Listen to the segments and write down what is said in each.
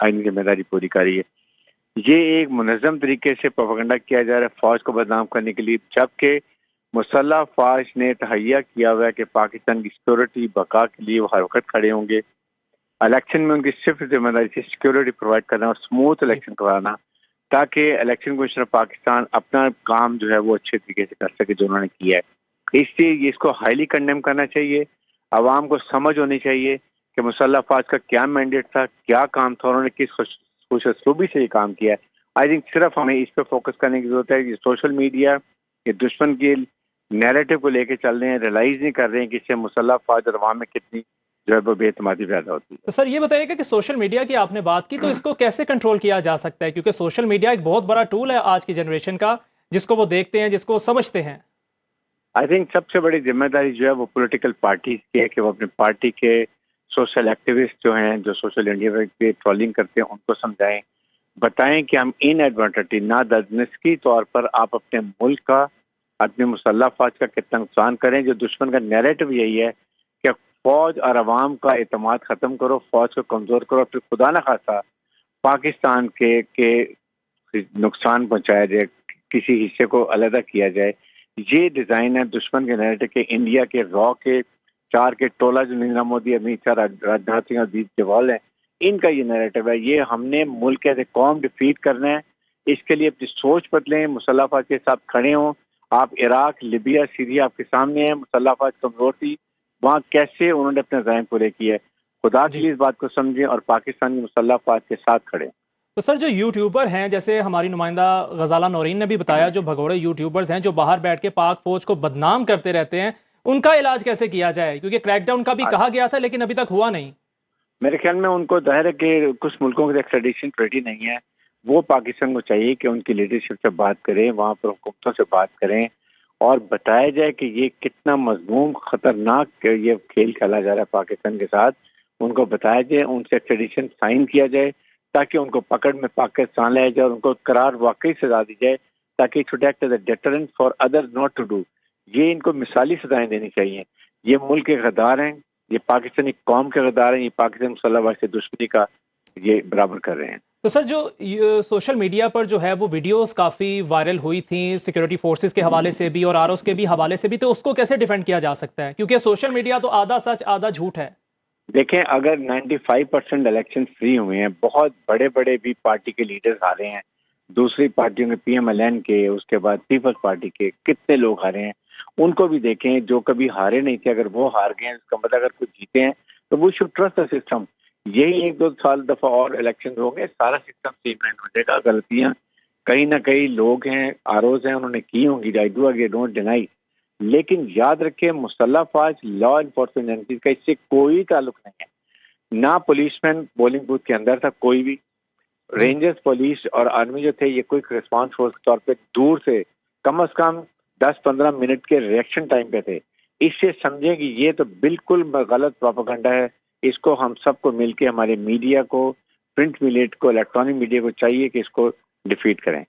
آئینی ذمہ داری پوری کری ہے. یہ ایک منظم طریقے سے پروپیگنڈا کیا جا رہا ہے فوج کو بدنام کرنے کے لیے، جبکہ مسلح فوج نے تہیہ کیا ہوا ہے کہ پاکستان کی سیکورٹی بقا کے لیے وہ ہر وقت کھڑے ہوں گے. الیکشن میں ان کی صرف ذمہ داری تھی سیکورٹی پرووائڈ کرنا اور اسموتھ الیکشن کرانا، تاکہ الیکشن کمیشن آف پاکستان اپنا کام جو ہے وہ اچھے طریقے سے کر سکے جو انہوں نے کیا ہے. اس لیے اس کو ہائیلی کنڈیم کرنا چاہیے. عوام کو سمجھ ہونی چاہیے کہ مسلح فوج کا کیا مینڈیٹ تھا، کیا کام تھا، انہوں نے کس خوش اسلوبی سے یہ کام کیا ہے. آئی تھنک صرف ہمیں اس پہ فوکس کرنے کی ضرورت ہے. یہ سوشل میڈیا یہ دشمن کے نیریٹو کو لے کے چل رہے ہیں، ریلائز نہیں کر رہے ہیں کہ اس سے مسلح فوج اور عوام میں کتنی جو ہے وہ بے اعتمادی پیدا ہوتی ہے. تو سر یہ بتائیے گا کہ سوشل میڈیا کی آپ نے بات کی، تو اس کو کیسے کنٹرول کیا جا سکتا ہے؟ کیونکہ سوشل میڈیا ایک بہت بڑا ٹول ہے آج کی جنریشن کا، جس کو وہ دیکھتے ہیں، جس کو وہ سمجھتے ہیں. آئی تھنک سب سے بڑی ذمہ داری جو ہے وہ پولیٹیکل پارٹیز کی ہے کہ وہ اپنی پارٹی کے سوشل ایکٹیوسٹ جو ہیں، جو سوشل میڈیا پہ ٹرولنگ کرتے ہیں، ان کو سمجھائیں، بتائیں کہ ہم ان ایڈوانٹیٹی نہ دنسکی طور پر آپ اپنے ملک کا، اپنے مسلح فوج کا کتنا نقصان کریں. جو دشمن کا نیریٹو یہی ہے کہ فوج اور عوام کا اعتماد ختم کرو، فوج کو کمزور کرو، پھر خدا نہ خواستہ پاکستان کے نقصان پہنچایا جائے، کسی حصے کو علیحدہ کیا جائے. یہ ڈیزائن ہے دشمن کے نیریٹو کے. انڈیا کے را کے 4 کے ٹولہ جو نریندر مودی، امت شاہ، راجناتھ سنگھ اور اجیت ڈوال ہیں، ان کا یہ نیریٹو ہے. یہ ہم نے ملک کے قوم ڈیفیٹ کرنا ہے. اس کے لیے اپنی سوچ بدلیں، مسلح فوج کے ساتھ کھڑے ہوں. آپ عراق، لیبیا، سیریا آپ کے سامنے ہیں. مسلح فوج کمزور تھی، وہاں کیسے انہوں نے اپنے عزائم پورے کیے. خدا کے لیے اس بات کو سمجھیں اور پاکستانی مسلح فوج کے ساتھ کھڑے. تو سر جو یوٹیوبر ہیں، جیسے ہماری نمائندہ غزالہ نورین نے بھی بتایا، جو بھگوڑے یوٹیوبرز ہیں جو باہر بیٹھ کے پاک فوج کو بدنام کرتے رہتے ہیں، ان کا علاج کیسے کیا جائے؟ کیونکہ کریک ڈاؤن کا بھی کہا گیا تھا لیکن ابھی تک ہوا نہیں. میرے خیال میں ان کو ظاہر ہے کہ کچھ ملکوں کی ایکسٹریڈیشن ٹریٹی نہیں ہے. وہ پاکستان کو چاہیے کہ ان کی لیڈرشپ سے بات کریں، وہاں پر حکومتوں سے بات کریں اور بتایا جائے کہ یہ کتنا مضموم خطرناک یہ کھیل کھیلا جا رہا ہے پاکستان کے ساتھ. ان کو بتایا جائے، ان سے ایکسٹریڈیشن سائن کیا جائے تاکہ ان کو پکڑ میں پاکستان لایا جائے اور ان کو قرار واقعی سزا دی جائے تاکہ it should act as a deterrent for others not to do. یہ ان کو مثالی سزائیں دینی چاہیے. یہ ملک کے غدار ہیں، یہ پاکستانی قوم کے غدار ہیں، یہ پاکستان مسلح فوج سے دشمنی کا یہ برابر کر رہے ہیں. تو سر جو سوشل میڈیا پر جو ہے وہ ویڈیوز کافی وائرل ہوئی تھیں سیکورٹی فورسز کے حوالے سے بھی اور آر اوز کے بھی حوالے سے بھی، تو اس کو کیسے ڈیفینڈ کیا جا سکتا ہے؟ کیونکہ سوشل میڈیا تو آدھا سچ آدھا جھوٹ ہے. دیکھیں، اگر 95% الیکشن فری ہوئے ہیں، بہت بڑے بڑے بھی پارٹی کے لیڈرز ہارے ہیں، دوسری پارٹیوں کے پی ایم ایل این کے، اس کے بعد پیپلز پارٹی کے کتنے لوگ ہارے ہیں، ان کو بھی دیکھیں. جو کبھی ہارے نہیں تھے اگر وہ ہار گئے ہیں، اس کا مطلب اگر کچھ جیتے ہیں تو وہ شوڈ ٹرسٹ دا سسٹم. یہی 1-2 دفعہ اور الیکشن ہو گئے، سارا سسٹم سیمنٹ ہو جائے گا. غلطیاں کہیں نہ کہیں لوگ ہیں، آروز ہیں، انہوں نے کی ہوں گی، I do again don't deny. لیکن یاد رکھیں مسلح فوج لا انفورسمنٹ ایجنسیز کا اس سے کوئی تعلق نہیں ہے. نہ پولیس مین پولنگ بوتھ کے اندر تھا کوئی بھی. رینجرز، پولیس اور آرمی جو تھے یہ کوئی ریسپانس فورس کے طور پہ دور سے کم از کم 10-15 منٹ کے ریئیکشن ٹائم پہ تھے. اس سے سمجھیں کہ یہ تو بالکل غلط پروپیگنڈا ہے. اس کو ہم سب کو مل کے، ہمارے میڈیا کو، پرنٹ میڈیا کو، الیکٹرانک میڈیا کو چاہیے کہ اس کو ڈیفیٹ کریں.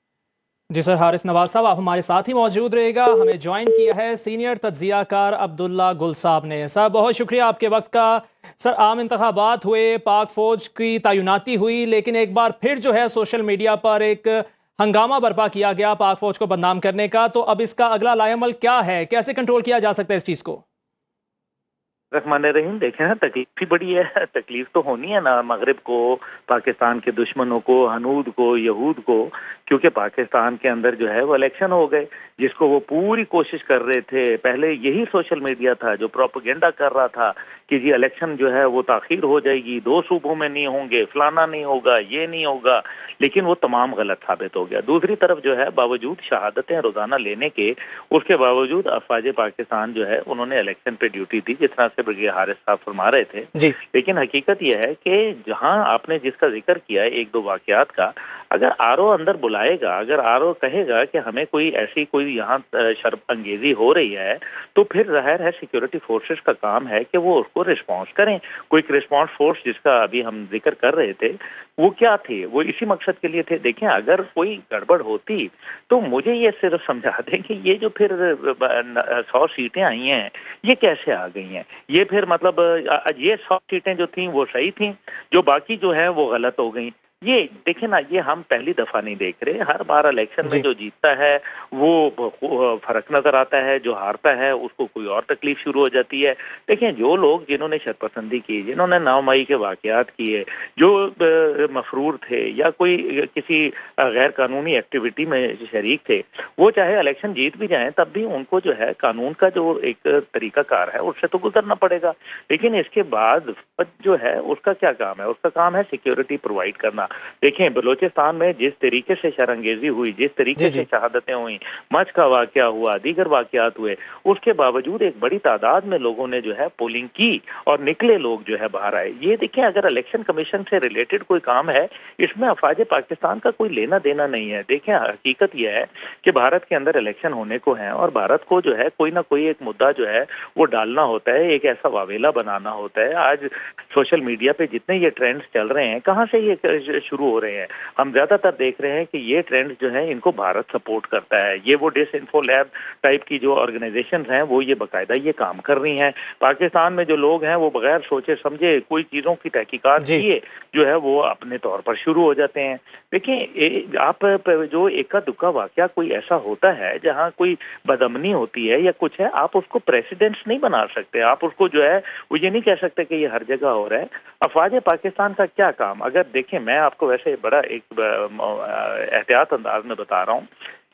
جی سر، حارث نواز صاحب آپ ہمارے ساتھ ہی موجود رہے گا. ہمیں جوائن کیا ہے سینئر تجزیہ کار عبداللہ گل صاحب نے. سر بہت شکریہ آپ کے وقت کا. سر عام انتخابات ہوئے، پاک فوج کی تعیناتی ہوئی، لیکن ایک بار پھر جو ہے سوشل میڈیا پر ایک ہنگامہ برپا کیا گیا پاک فوج کو بدنام کرنے کا. تو اب اس کا اگلا لائے عمل کیا ہے؟ کیسے کنٹرول کیا جا سکتا ہے اس چیز کو؟ رحمان الرحیم، دیکھیں نا، تکلیف ہی بڑی ہے. تکلیف تو ہونی ہے نا مغرب کو، پاکستان کے دشمنوں کو، ہنود کو، یہود کو، کیونکہ پاکستان کے اندر جو ہے وہ الیکشن ہو گئے جس کو وہ پوری کوشش کر رہے تھے. پہلے یہی سوشل میڈیا تھا جو پروپیگنڈا کر رہا تھا کہ جی الیکشن جو ہے وہ تاخیر ہو جائے گی، 2 صوبوں میں نہیں ہوں گے، فلانا نہیں ہوگا، یہ نہیں ہوگا، لیکن وہ تمام غلط ثابت ہو گیا. دوسری طرف جو ہے باوجود شہادتیں روزانہ لینے کے، اس کے باوجود افواج پاکستان جو ہے انہوں نے الیکشن پہ ڈیوٹی دی، جس طرح سے برگیڈیئر حارث صاحب فرما رہے تھے. جی، لیکن حقیقت یہ ہے کہ جہاں آپ نے جس کا ذکر کیا ہے 1-2 واقعات کا، اگر RO اندر بلائے گا, اگر RO کہے گا کہ ہمیں کوئی ایسی کوئی یہاں شرم انگیزی ہو رہی ہے, تو پھر ظاہر ہے سیکیورٹی فورسز کا کام ہے کہ وہ اس کو رسپانس کریں. کوئی رسپانس فورس جس کا ابھی ہم ذکر کر رہے تھے وہ کیا تھے, وہ اسی مقصد کے لیے تھے. دیکھیں اگر کوئی گڑبڑ ہوتی تو مجھے یہ صرف سمجھا دیں کہ یہ جو پھر 100 سیٹیں آئی ہیں یہ کیسے آ گئی ہیں. یہ پھر مطلب یہ 100 سیٹیں جو تھیں وہ صحیح تھیں, جو باقی جو ہیں وہ غلط ہو گئیں. یہ دیکھیں نا, یہ ہم پہلی دفعہ نہیں دیکھ رہے. ہر بار الیکشن میں جو جیتتا ہے وہ فرق نظر آتا ہے, جو ہارتا ہے اس کو کوئی اور تکلیف شروع ہو جاتی ہے. دیکھیں جو لوگ جنہوں نے شرپسندی کی, جنہوں نے 9 مئی کے واقعات کیے, جو مفرور تھے یا کوئی کسی غیر قانونی ایکٹیویٹی میں شریک تھے, وہ چاہے الیکشن جیت بھی جائیں تب بھی ان کو جو ہے قانون کا جو ایک طریقہ کار ہے اس سے تو گزرنا پڑے گا. لیکن اس کے بعد جو ہے اس کا کیا کام ہے, اس کا کام ہے سیکیورٹی پرووائڈ کرنا. دیکھیں بلوچستان میں جس طریقے سے شرانگیزی ہوئی, جس طریقے سے شہادتیں ہوئیں, مچھ کا واقعہ ہوا, دیگر واقعات ہوئے, اس کے باوجود ایک بڑی تعداد میں لوگوں نے جو ہے پولنگ کی اور نکلے لوگ جو ہے باہر آئے. یہ دیکھیں اگر الیکشن کمیشن سے ریلیٹڈ کوئی کام ہے, اس میں افواج پاکستان کا کوئی لینا دینا نہیں ہے. دیکھیں حقیقت یہ ہے کہ بھارت کے اندر الیکشن ہونے کو ہیں اور بھارت کو جو ہے کوئی نہ کوئی ایک مدعا جو ہے وہ ڈالنا ہوتا ہے, ایک ایسا واویلا بنانا ہوتا ہے. آج سوشل میڈیا پہ جتنے یہ ٹرینڈز چل رہے ہیں, کہاں سے یہ شروع ہو رہے ہیں؟ ہم زیادہ تر دیکھ رہے ہیں کہ یہ ٹرینڈ جو ہیں ان کو بھارت سپورٹ کرتا ہے. یہ وہ ڈس انفو لیب ٹائپ کی جو آرگنائزیشنز ہیں وہ یہ باقاعدہ یہ کام کر رہی ہیں. پاکستان میں جو لوگ ہیں وہ بغیر سوچے سمجھے کوئی چیزوں کی تحقیقات کیے جو ہے وہ اپنے طور پر شروع ہو جاتے ہیں. دیکھیں آپ جو اکا دکا واقعہ کوئی ایسا ہوتا ہے جہاں کوئی بدامنی ہوتی ہے یا کچھ ہے, آپ اس کو پریسیڈنٹس نہیں بنا سکتے. آپ اس کو جو ہے وہ یہ نہیں کہہ سکتے کہ یہ ہر جگہ ہو رہا ہے. افواج پاکستان کا کیا کام, اگر دیکھیں میں آپ کو ویسے بڑا ایک احتیاط انداز میں بتا رہا ہوں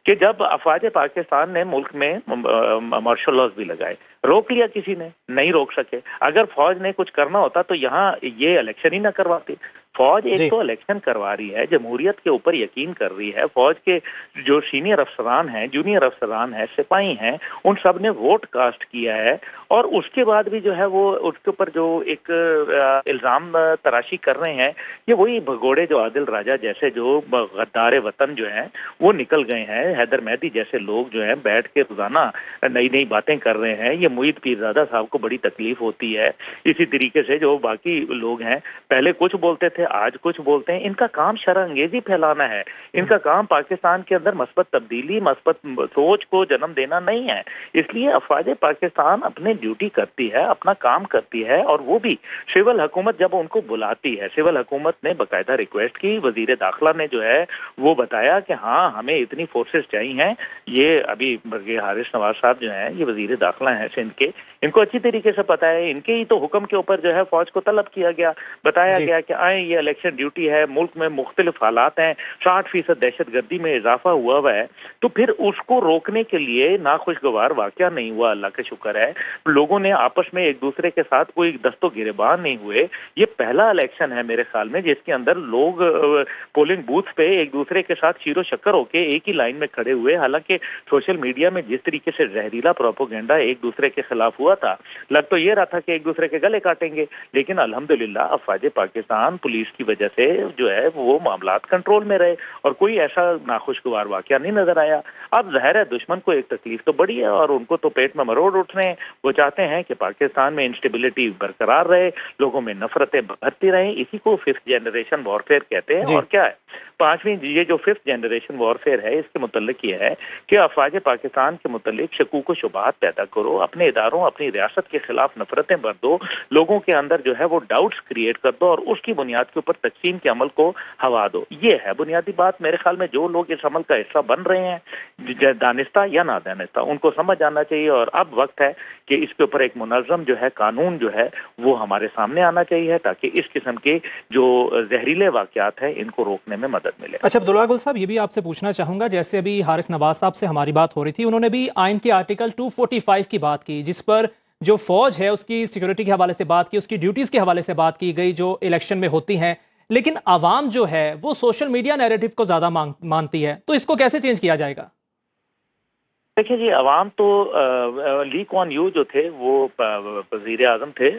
کہ جب افواج پاکستان نے ملک میں مارشل لاز بھی لگائے, روک لیا کسی نے, نہیں روک سکے. اگر فوج نے کچھ کرنا ہوتا تو یہاں یہ الیکشن ہی نہ کرواتی. فوج ایک تو الیکشن کروا رہی ہے, جمہوریت کے اوپر یقین کر رہی ہے. فوج کے جو سینئر افسران ہیں, جونیئر افسران ہیں, سپاہی ہیں, ان سب نے ووٹ کاسٹ کیا ہے. اور اس کے بعد بھی جو ہے وہ اس کے اوپر جو ایک الزام تراشی کر رہے ہیں, یہ وہی بھگوڑے جو عادل راجہ جیسے جو غدار وطن جو ہیں وہ نکل گئے ہیں. حیدر مہدی جیسے لوگ جو ہیں بیٹھ کے روزانہ نئی نئی باتیں کر رہے ہیں. یہ معید پیرزادہ صاحب کو بڑی تکلیف ہوتی ہے. اسی طریقے سے جو باقی لوگ ہیں پہلے کچھ بولتے تھے, آج کچھ بولتے ہیں. ان کا کام شرح انگیزی پھیلانا ہے. ان کا کام پاکستان کے اندر مثبت تبدیلی, مثبت سوچ کو جنم دینا نہیں ہے. اس لیے افواج پاکستان اپنے ڈیوٹی کرتی ہے, اپنا کام کرتی ہے. اور وہ بھی سول حکومت جب ان کو بلاتی ہے, سول حکومت نے باقاعدہ ریکویسٹ کی, وزیر داخلہ نے جو ہے وہ بتایا کہ ہاں ہمیں اتنی فورسز چاہیے ہیں. یہ ابھی برگے حارث نواز صاحب جو ہیں یہ وزیر داخلہ ہیں سندھ کے, ان کو اچھی طریقے سے پتہ ہے. ان کے ہی تو حکم کے اوپر جو ہے فوج کو طلب کیا گیا, بتایا گیا کہ آئیں یہ الیکشن ڈیوٹی ہے, ملک میں مختلف حالات ہیں, 60% دہشت گردی میں اضافہ ہوا ہے. تو پھر اس کو روکنے کے لیے ناخوشگوار واقعہ نہیں ہوا, اللہ کا شکر ہے. لوگوں نے آپس میں ایک دوسرے کے ساتھ کوئی دست و گریبان نہیں ہوئے. یہ پہلا الیکشن ہے میرے خیال میں جس کے اندر لوگ پولنگ بوتھ پہ ایک دوسرے کے ساتھ شیر و شکر ہو کے ایک ہی لائن میں کھڑے ہوئے. حالانکہ سوشل میڈیا میں جس طریقے سے زہریلا پروپیگنڈا ایک دوسرے کے خلاف ہوا تھا, لگ تو یہ رہا تھا کہ ایک دوسرے کے گلے کاٹیں گے. لیکن الحمدللہ افواج پاکستان پولیس کی وجہ سے جو ہے وہ معاملات کنٹرول میں رہے اور کوئی ایسا ناخوشگوار واقعہ نہیں نظر آیا. اب ظاہر ہے دشمن کو ایک تکلیف تو بڑی ہے اور ان کو تو پیٹ میں مروڑ اٹھ رہے ہیں. وہ چاہتے ہیں کہ پاکستان میں انسٹیبلٹی برقرار رہے, لوگوں میں نفرتیں بڑھتی رہیں. اسی کو 5th جنریشن وارفیئر کہتے ہیں. اور کیا ہے 5ویں یہ جو 5th جنریشن وارفیئر ہے, اس کے متعلق یہ ہے کہ افواج پاکستان کے متعلق شکوک و شبہات پیدا کرو, اپنے اداروں اپنی ریاست کے خلاف نفرتیں بھر دو, لوگوں کے اندر جو ہے وہ ڈاؤٹس کریٹ کر دو اور اس کی بنیاد کے اوپر تقسیم کے عمل کو ہوا دو. یہ ہے بنیادی بات. میرے خیال میں جو لوگ اس عمل کا حصہ بن رہے ہیں دانستہ یا نادانستہ, ان کو سمجھ آنا چاہیے. اور اب وقت ہے کہ اس کے اوپر ایک منظم جو ہے قانون جو ہے وہ ہمارے سامنے آنا چاہیے تاکہ اس قسم کے جو زہریلے واقعات ہیں ان کو روکنے میں مدد ملے. اچھا عبداللہ گل صاحب, یہ بھی آپ سے پوچھنا چاہوں گا, جیسے ابھی حارث نواز صاحب سے ہماری بات ہو رہی تھی, انہوں نے بھی آئین کے آرٹیکل 245 کی بات کی جس پر جو فوج ہے اس کی سیکیورٹی کے حوالے سے بات کی, اس کی ڈیوٹیز کے حوالے سے بات کی گئی جو الیکشن میں ہوتی ہیں. لیکن عوام جو ہے وہ سوشل میڈیا نیریٹو کو زیادہ مانتی ہے, تو اس کو کیسے چینج کیا جائے گا؟ دیکھیے جی، عوام تو لی کوان یو جو تھے وہ وزیر اعظم تھے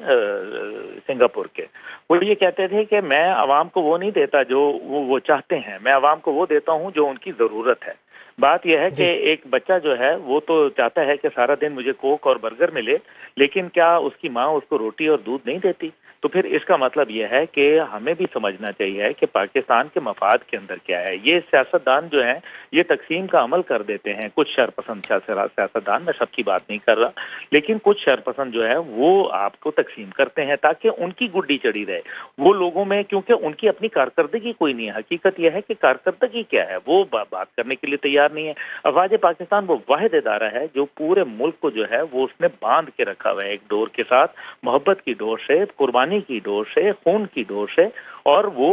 سنگاپور کے، وہ یہ کہتے تھے کہ میں عوام کو وہ نہیں دیتا جو وہ چاہتے ہیں، میں عوام کو وہ دیتا ہوں جو ان کی ضرورت ہے۔ بات یہ ہے کہ ایک بچہ جو ہے وہ تو چاہتا ہے کہ سارا دن مجھے کوک اور برگر ملے، لیکن کیا اس کی ماں اس کو روٹی اور دودھ نہیں دیتی؟ تو پھر اس کا مطلب یہ ہے کہ ہمیں بھی سمجھنا چاہیے کہ پاکستان کے مفاد کے اندر کیا ہے۔ یہ سیاستدان جو ہیں یہ تقسیم کا عمل کر دیتے ہیں، کچھ شرپسند سیاستدان، میں سب کی بات نہیں کر رہا، لیکن کچھ شرپسند جو ہے وہ آپ کو تقسیم کرتے ہیں تاکہ ان کی گڈی چڑھی رہے وہ لوگوں میں، کیونکہ ان کی اپنی کارکردگی کوئی نہیں ہے۔ حقیقت یہ ہے کہ کارکردگی کیا ہے وہ بات کرنے کے لیے تیار نہیں ہے۔ افواج پاکستان وہ واحد ادارہ ہے جو پورے ملک کو جو ہے وہ اس نے باندھ کے رکھا ہوا ہے ایک ڈور کے ساتھ، محبت کی ڈور سے، قربانی کی ڈور سے، خون کی ڈور سے، اور وہ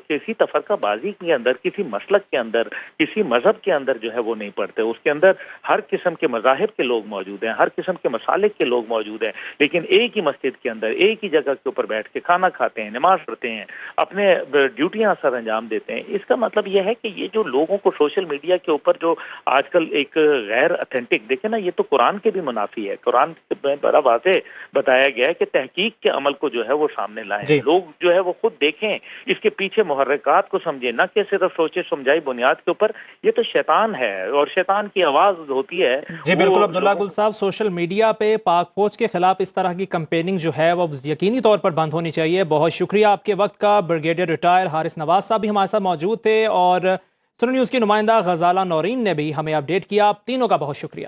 کسی تفرقہ بازی کے اندر، کسی مسلک کے اندر، کسی مذہب کے اندر جو ہے وہ نہیں پڑتے۔ اس کے اندر ہر قسم کے مذاہب کے لوگ موجود ہیں، ہر قسم کے مسالک کے لوگ موجود ہیں، لیکن ایک ہی مسجد کے اندر ایک ہی جگہ کے اوپر بیٹھ کے کھانا کھاتے ہیں، نماز پڑھتے ہیں، اپنے ڈیوٹیاں سر انجام دیتے ہیں۔ اس کا مطلب یہ ہے کہ یہ جو لوگوں کو سوشل میڈیا کے اوپر جو آج کل ایک غیر اتھینٹک، دیکھیں نا، یہ تو قرآن کے بھی منافی ہے۔ قرآن میں بڑا واضح بتایا گیا ہے کہ تحقیق کے عمل کو جو ہے وہ سامنے لائیں، لوگ جو ہے وہ خود دیکھیں، اس کے پیچھے محرکات کو سمجھیں، نہ کہ صرف سوچے سمجھائی بنیاد کے اوپر۔ یہ تو شیطان ہے اور شیطان کی آواز ہوتی ہے۔ جی بالکل عبداللہ گل صاحب، سوشل میڈیا پہ پاک فوج کے خلاف اس طرح کی کمپیننگ جو ہے وہ یقینی طور پر بند ہونی چاہیے۔ بہت شکریہ آپ کے وقت کا۔ بریگیڈیئر ریٹائر حارث نواز صاحب بھی ہمارے ساتھ موجود تھے، اور سنو نیوز کی نمائندہ غزالہ نورین نے بھی ہمیں اپڈیٹ کیا۔ آپ تینوں کا بہت شکریہ۔